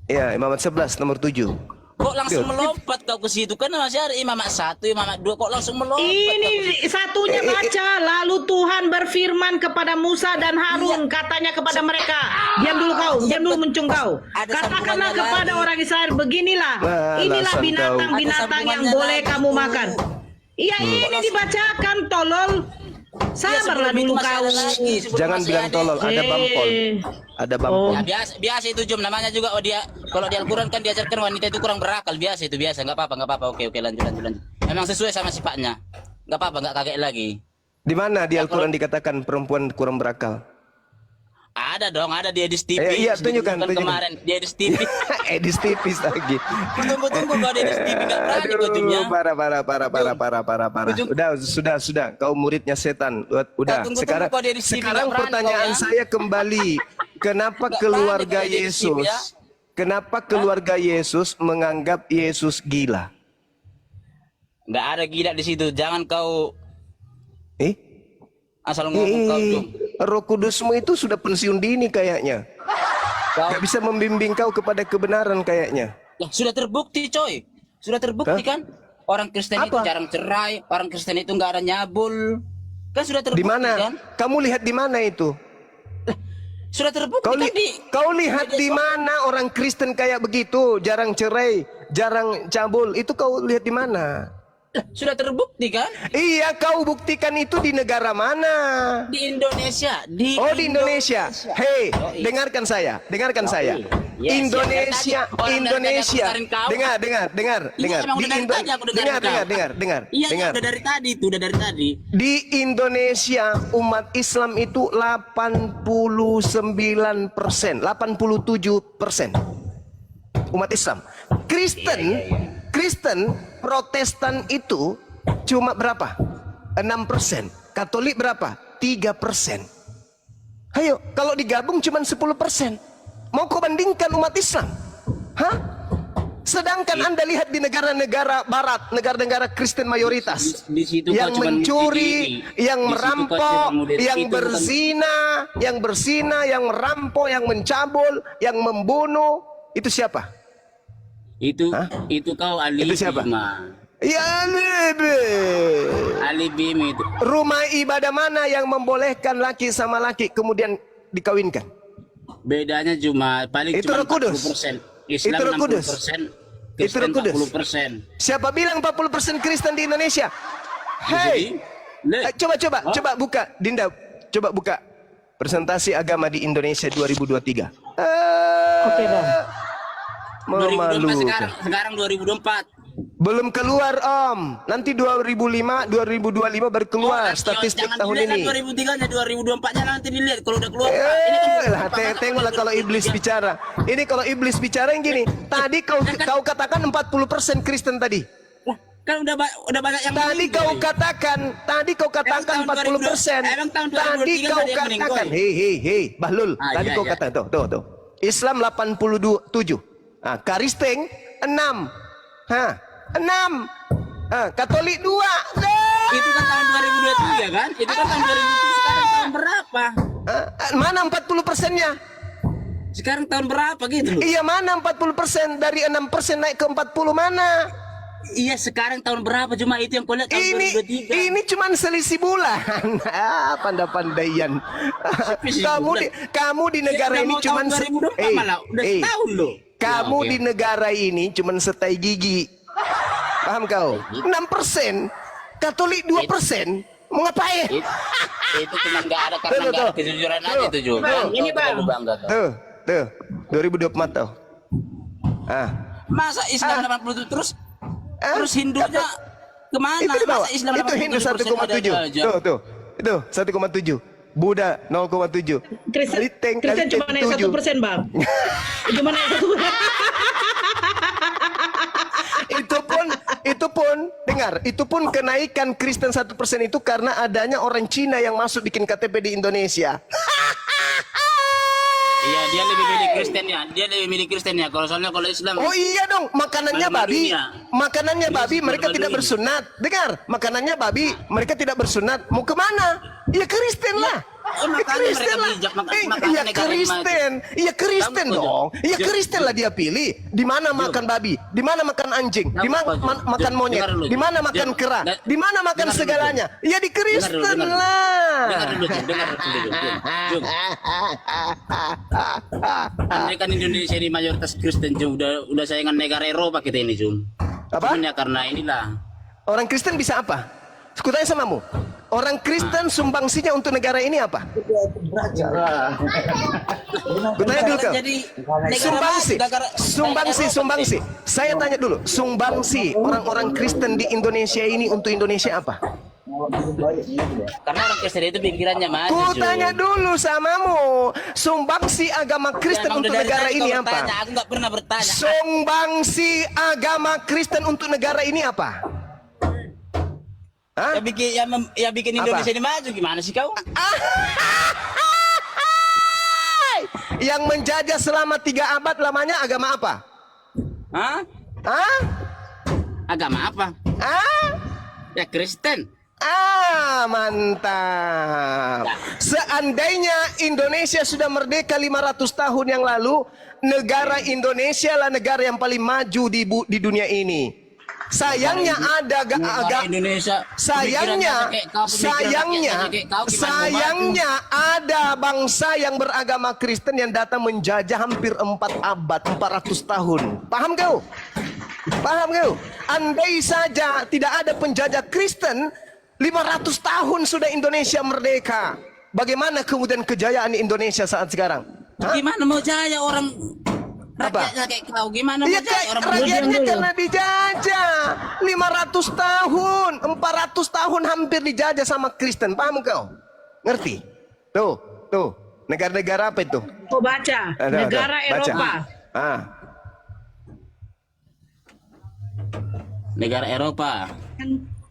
Ya, Imamat 11 nomor 7.
Kok langsung melompat kau ke situ? Kan masih ada Imamat 1, Imamat 2. Kok langsung melompat?
Ini satunya baca. Lalu Tuhan berfirman kepada Musa dan Harun, katanya kepada mereka, diam dulu kau, diam dulu muncung kau. Katakanlah kepada orang Israel, beginilah, inilah binatang-binatang yang boleh kamu makan. Iya, ini dibacakan, tolol. Sabarlah dulu kau.
Jangan bilang tolol, ada bampol. Ada bampol.
Ya, biasa itu Jum, namanya juga kalau di Al-Quran kan diajarkan wanita itu kurang berakal, biasa itu biasa, nggak apa-apa. Oke lanjut. Memang sesuai sama sifatnya, nggak apa-apa, nggak kaget lagi.
Di mana di Al-Quran dikatakan perempuan kurang berakal?
Ada dong, ada di Edis TV.
Iya, tunjukkan.
Kemarin di Edis TV.
Edis tipis lagi.
Tunggu kalau di Edis TV nggak berani kau Jumnya.
Parah. Sudah. Kau muridnya setan. Udah.
Tunggu,
Sekarang
kau di Edis TV,
sekarang
nggak berani
pertanyaan
kau ya.
saya kembali. Kenapa
Nggak
keluarga
berani kau di Edis TV
Yesus?
ya.
Kenapa keluarga Yesus menganggap Yesus gila?
Nggak ada gila di situ. Jangan kau asal ngomong kau Jum.
Roh Kudusmu itu sudah pensiun dini kayaknya. Gak bisa membimbing kau kepada kebenaran kayaknya.
Lah, sudah terbukti coy. Sudah terbukti kan? Orang Kristen itu jarang cerai, orang Kristen itu nggak ada nyabul. Kan sudah terbukti
Di mana?
kan?
Kamu lihat di mana itu?
Sudah terbukti
Kau lihat di mana orang Kristen kayak begitu, jarang cerai, jarang cabul. Itu kau lihat di mana?
Sudah terbukti kan?
Iya, kau buktikan itu di negara mana?
Di Indonesia. Di
Indonesia. Hei, dengarkan saya.
Yes,
Indonesia. Dengar.
Iya, udah dari tadi.
Di Indonesia umat Islam itu 89%, 87% umat Islam. Kristen, Protestan itu cuma berapa? 6%. Katolik berapa? 3%. Ayo, kalau digabung cuma 10%. Mau kau bandingkan umat Islam? Sedangkan Anda lihat di negara-negara barat, negara-negara Kristen mayoritas,
Di situ
yang
kau cuma
mencuri, yang
Di situ kau
merampok,
cuma model
yang
itu, bukan?
berzina, yang merampok, yang mencabul, yang membunuh, itu siapa?
Itu kau alibi.
Itu siapa? Ya,
Alibi itu.
rumah ibadah mana yang membolehkan laki sama laki kemudian dikawinkan?
Bedanya cuma paling
Itu
cuma
Roh Kudus.
40%. Islam
Itu Roh Kudus.
60%,
Itu Roh
Kristen
Kudus.
40%.
Siapa bilang 40% Kristen di Indonesia? Hei, coba buka, Dinda, coba buka presentasi agama di Indonesia 2023.
Oke, Bang.
2024
Memalukan.
sekarang 2024.
Belum keluar Om. Nanti 2025 baru keluar statistik
jangan
tahun
dilihat
ini.
2003-nya, 2024-nya nanti dilihat kalau udah keluar. Ini kan
Lah, tengoklah kalau iblis bicara. Ini kalau iblis bicara yang gini. Tadi kau katakan 40% Kristen tadi.
kan udah banyak yang
Tadi
meninggal.
kau katakan 40%.
Emang tahun 2023
Tadi kau
ada yang meninggal.
katakan, hei, Bahlul. Tadi
iya,
kau
iya.
katakan, tuh. Islam 87. Ah, Kristen 6. 6. Katolik 2.
Itu kan tahun 2023 kan? Itu kan tahun 2023, sekarang tahun berapa?
Mana 40%-nya?
Sekarang tahun berapa gitu?
Iya, mana 40%? Dari 6% naik ke 40 mana?
Iya, sekarang tahun berapa? Cuma itu yang kau lihat tahun 2023.
Ini cuman selisih bulan. Pandai-pandaian. Kamu di negara ini cuman
2024 malah udah setahun loh.
Kamu
Ya, oke.
di negara ini cuman setai gigi. Paham kau? 6%, Katolik 2%. Mau ngapain?
Itu cuma nggak ada karena nggak ada kejujuran aja itu juga.
Ini, Bang.
Bangga tuh.
Tuh. 2024 tuh.
Masa Islam 80 terus Hindunya kemana?
Itu di bawah.
Masa Islam
Itu Hindu
87% ada
1,7.
aja?
Tuh. Itu 1,7. Buddha 0,7.
Kristen cuma naik 1%, Bang. Cuma naik 1%. Itu pun kenaikan Kristen 1% itu karena adanya orang Cina yang masuk bikin KTP di Indonesia.
Iya, dia lebih milih Kristen ya. Kalau soalnya kalau Islam.
Oh iya dong, makanannya
Malu-malu
babi.
dunia.
Makanannya babi, mereka tidak
Malu-malu
bersunat. Dengar, makanannya babi, mereka tidak bersunat. Mau kemana? Ya Kristen lah.
makanya mereka bijak, makanya negara ini
Iya Kristen
Kamu-
dong. Iya
Jom.
Kristen lah dia pilih. Di mana makan babi, di mana makan anjing, di mana makan monyet,
Dengar dulu,
di mana
Jom.
makan
Jom.
kera, di mana makan
Dengar dulu,
segalanya. Ya di Kristen
Dengar
lah.
dengar dulu. Jom. Andai kan Indonesia ini mayoritas Kristen, Jom. Udah saingan negara Eropa kita ini, Jom.
Apa?
Cuman ya karena inilah.
Orang Kristen bisa apa? Kutanya samamu. Orang Kristen sumbangsinya untuk negara ini apa? Kutanya dulu kau.
Jadi
Sumbangsi. Saya tanya dulu, sumbangsi orang-orang Kristen di Indonesia ini untuk Indonesia apa?
Karena orang Kristen itu pikirannya maju.
Kutanya dulu samamu, sumbangsi agama Kristen untuk negara ini apa?
Aku nggak pernah bertanya.
Sumbangsi agama Kristen untuk negara ini apa? Hah?
Ya bikin Indonesia ini maju, gimana sih kau?
Yang menjajah selama 3 abad lamanya agama apa?
Hah?
Hah?
Agama apa?
Hah?
Ya Kristen.
Mantap. Seandainya Indonesia sudah merdeka 500 tahun yang lalu, negara Indonesia lah negara yang paling maju di dunia ini. Sayangnya
Indonesia.
sayangnya ada bangsa yang beragama Kristen yang datang menjajah hampir 4 abad, 400 tahun. Paham kau? Andai saja tidak ada penjajah Kristen, 500 tahun sudah Indonesia merdeka. Bagaimana kemudian kejayaan Indonesia saat sekarang? Hah?
Gimana mau jaya orang
Apa?
rakyatnya kayak kau? Gimana mau
Iya,
jaya orang
rakyatnya karena dijajah 500 tahun, 400 tahun hampir dijajah sama Kristen. Paham kau? Ngerti? Tuh, negara-negara apa itu?
Oh, baca. Negara
baca.
Eropa.
negara Eropa.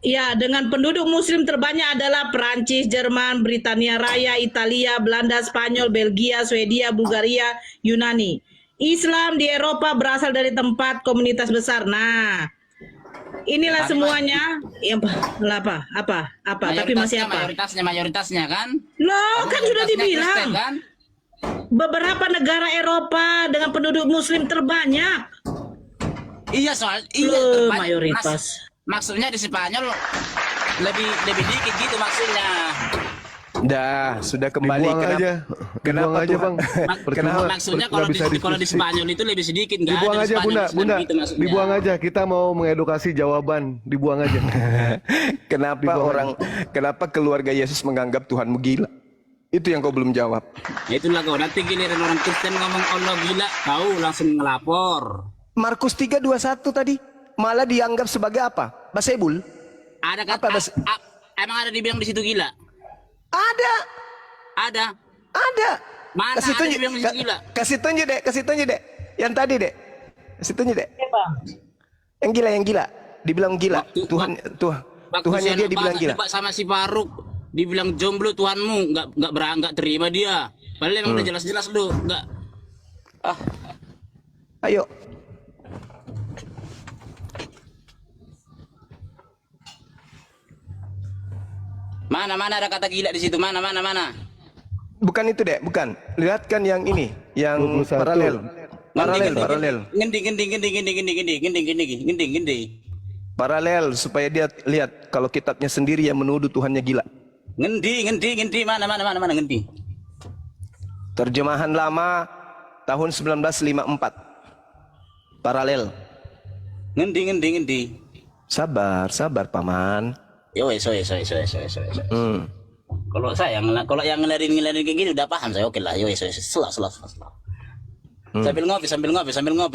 Ya, dengan penduduk muslim terbanyak adalah Perancis, Jerman, Britania Raya, Italia, Belanda, Spanyol, Belgia, Swedia, Bulgaria, Yunani. Islam di Eropa berasal dari tempat komunitas besar. Nah, inilah semuanya yang apa? Tapi masih apa?
Mayoritasnya kan?
Loh, kan sudah
Mayoritasnya
dibilang.
Kristen, kan?
Beberapa negara Eropa dengan penduduk muslim terbanyak.
Iya
Loh, mayoritas.
Maksudnya di Spanyol lebih dikit gitu maksudnya.
Dah, sudah kembali.
Dibuang aja. Dibuang aja, Bang. Percuma.
Maksudnya
Nggak bisa
kalau di
diskusi.
Spanyol itu lebih sedikit, nggak
Dibuang
ada di
aja,
Spanyol,
Bunda.
sedang
Bunda,
gitu maksudnya.
dibuang aja. Kita mau mengedukasi jawaban. Dibuang aja.
Kenapa keluarga Yesus menganggap Tuhanmu gila? Itu yang kau belum jawab.
Ya itulah kau, nanti giliran orang Kristen ngomong Allah gila, kau langsung ngelapor.
Markus 3:21 tadi malah dianggap sebagai apa? Basebul?
Ada
Apa
kata,
bas-
emang ada dibilang di situ gila?
Ada.
Ada. Mana
Kasih
ada
tunjuk,
dibilang di situ gila?
kasih tunjuk dek. Yang tadi dek. Kasih tunjuk dek.
Ya, Bang.
Yang gila. Dibilang gila.
Waktu-
Tuhannya dia dibilang gila.
Debat sama si Faruk, dibilang jomblo Tuhanmu, nggak terima dia. Padahal emang udah jelas-jelas lu, nggak.
Ayo.
Mana ada kata gila di situ? Mana?
Bukan itu dek, bukan. Lihatkan yang ini, yang
21.
paralel.
Ngendi.
Paralel supaya dia lihat kalau kitabnya sendiri yang menuduh Tuhannya gila.
Ngendi. Mana ngendi?
Terjemahan lama tahun 1954. Paralel.
Ngendi.
Sabar paman.
Yo, so. Kalau yang ngelarin kayak gini udah paham saya, oke lah. Yo, selah. Sambil ngopi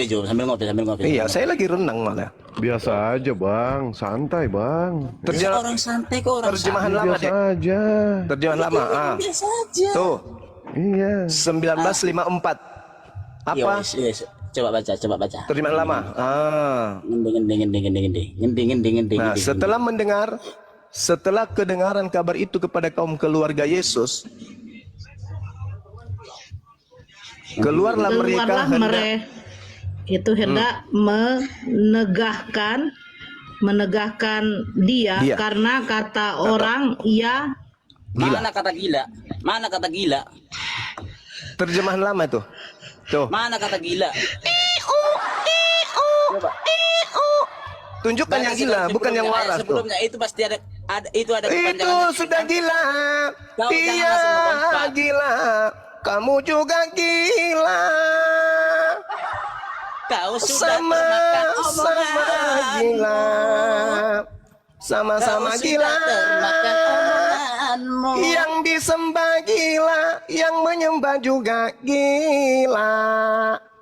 Jo, sambil ngopi.
Iya, saya lagi renang malah.
Biasa aja, Bang. Santai, Bang.
Orang santai kok, orang
Terjemahan lama
Biasa
dek.
aja.
Terjemahan lama.
biasa aja.
Tuh,
Iya.
1954.
Yo,
Apa?
yes. Coba baca.
Terjemahan lama.
Ngendi.
Nah, setelah kedengaran kabar itu kepada kaum keluarga Yesus, keluarlah mereka
hendak menegahkan dia
Dia.
karena kata orang ia
Mana kata gila?
terjemahan lama itu. Tuh,
Mana kata gila?
tunjukkan yang gila, bukan yang waras tuh.
Sebelumnya itu pasti ada
Itu
kepanjangan.
sudah gila.
Kau jangan
Iya,
langsung melompat.
gila. Kamu juga gila.
Kau sudah termakan
Sama-sama
omongan.
gila. Sama-sama
Kau
gila.
sudah termakan omonganmu.
Yang disembah gila, yang menyembah juga gila.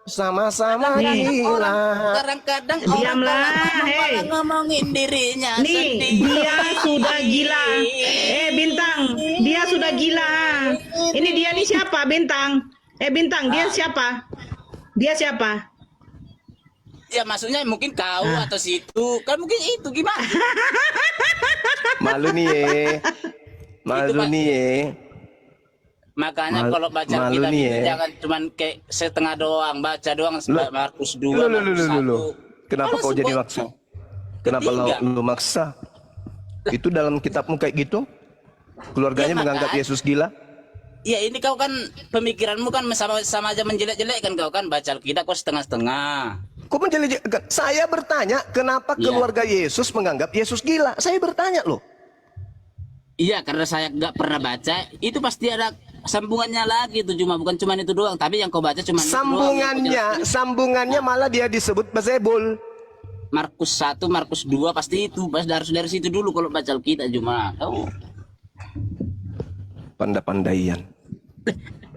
Sama-sama gila.
Kadang-kadang
Diamlah,
orang
hei.
malah ngomongin dirinya
nih
sendiri.
dia sudah gila. Bintang, dia sudah gila. Ini dia nih siapa Bintang? Bintang, dia siapa? Dia siapa?
Ya maksudnya mungkin kau atau situ. Kan mungkin itu gimana?
Malu nih ye. Malu nih ye.
Makanya kalau baca
malu
kitab
nih
itu
ya.
jangan cuman kayak setengah doang, baca doang Markus 2,
Lu.
Markus 1.
Kenapa
Kalau
kau jadi
sebut-
maksa? Kenapa
Ketiga.
lu maksa? Itu dalam kitabmu kayak gitu? Keluarganya
Ya,
menganggap
makanya.
Yesus gila?
Ya ini kau kan pemikiranmu kan sama aja menjelek-jelekkan kau kan baca Alkitab kau setengah-setengah.
Kok menjelek-jelekan? Saya bertanya, kenapa
Iya.
keluarga Yesus menganggap Yesus gila? Saya bertanya loh.
Iya karena saya nggak pernah baca, itu pasti ada sambungannya lagi itu bukan cuma itu doang, tapi yang kau baca cuma itu doang.
Sambungannya malah dia disebut Basebul.
Markus 1, Markus 2 pasti itu, pas harus dari situ dulu kalau baca Alkitab cuma. Oh,
Pandai-pandaian.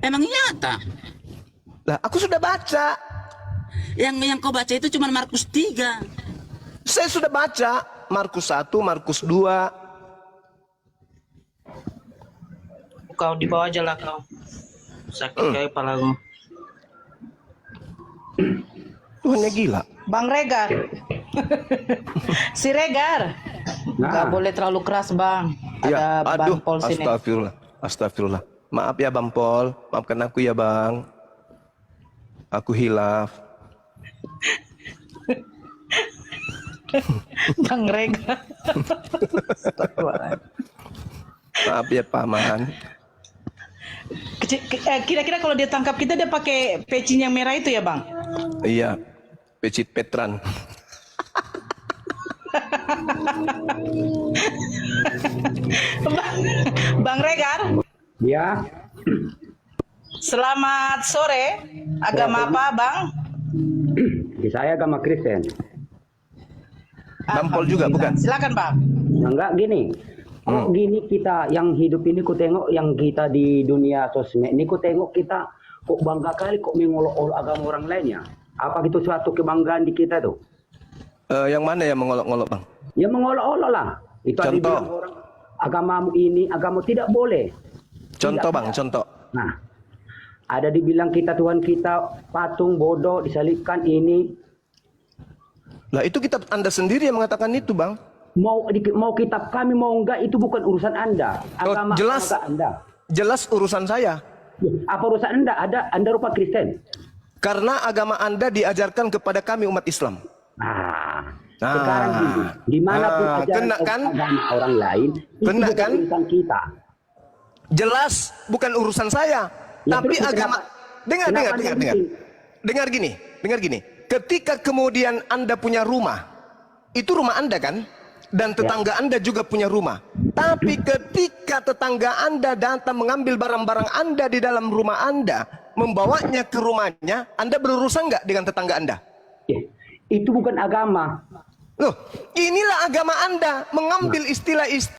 emang nyata.
Lah, aku sudah baca.
Yang kau baca itu cuma Markus 3.
Saya sudah baca Markus 1, Markus 2.
Kau di bawah aja lah kau. Sakit kayak kepalamu.
Tuhannya gila.
Bang Regar. Si Regar. Nggak boleh terlalu keras Bang.
Ya,
Ada
aduh,
Bang Pol sini.
astagfirullah. Maaf ya Bang Pol, maafkan aku ya Bang. Aku hilaf.
Bang Regar.
Maaf ya Paman.
Kira-kira kalau dia tangkap kita dia pakai peci yang merah itu ya Bang?
Iya, pecit Petran.
Bang Regar.
Ya,
Selamat sore. Agama apa, Bang?
saya agama Kristen.
Bang Pol juga bukan?
Silakan, Bang.
Enggak gini. Kok gini kita yang hidup ini ku tengok yang kita di dunia sosmed ini ku tengok kita kok bangga kali kok mengolok-olok agama orang lainnya. Apa itu suatu kebanggaan di kita tuh?
Yang mana yang mengolok-olok, Bang?
Ya mengolok-olok lah. Itu ada
Contoh.
bilang orang agamamu ini, agama tidak boleh.
Contoh,
Tidak.
Bang, contoh.
Nah, ada dibilang kita Tuhan kita patung bodoh disalibkan ini.
Lah itu kitab Anda sendiri yang mengatakan itu, Bang.
Mau kitab kami mau enggak itu bukan urusan Anda. Agama
jelas.
agama Anda.
Jelas urusan saya.
Apa urusan Anda? Anda rupa Kristen.
Karena agama Anda diajarkan kepada kami umat Islam.
Sekarang ini, dimanapun ajaran
kena kan?
agama orang lain, itu
Kena
bukan
kan?
urusan kita.
Jelas bukan urusan saya.
Ya,
Tapi
terus
agama dengar
kenapa Anda
dengar.
bikin?
Dengar gini. Ketika kemudian Anda punya rumah, itu rumah Anda kan? Dan tetangga Anda juga punya rumah. Tapi ketika tetangga Anda datang mengambil barang-barang Anda di dalam rumah Anda, membawanya ke rumahnya, Anda berurusan nggak dengan tetangga Anda?
Ya, itu bukan agama.
Loh, inilah agama Anda, mengambil istilah-istilah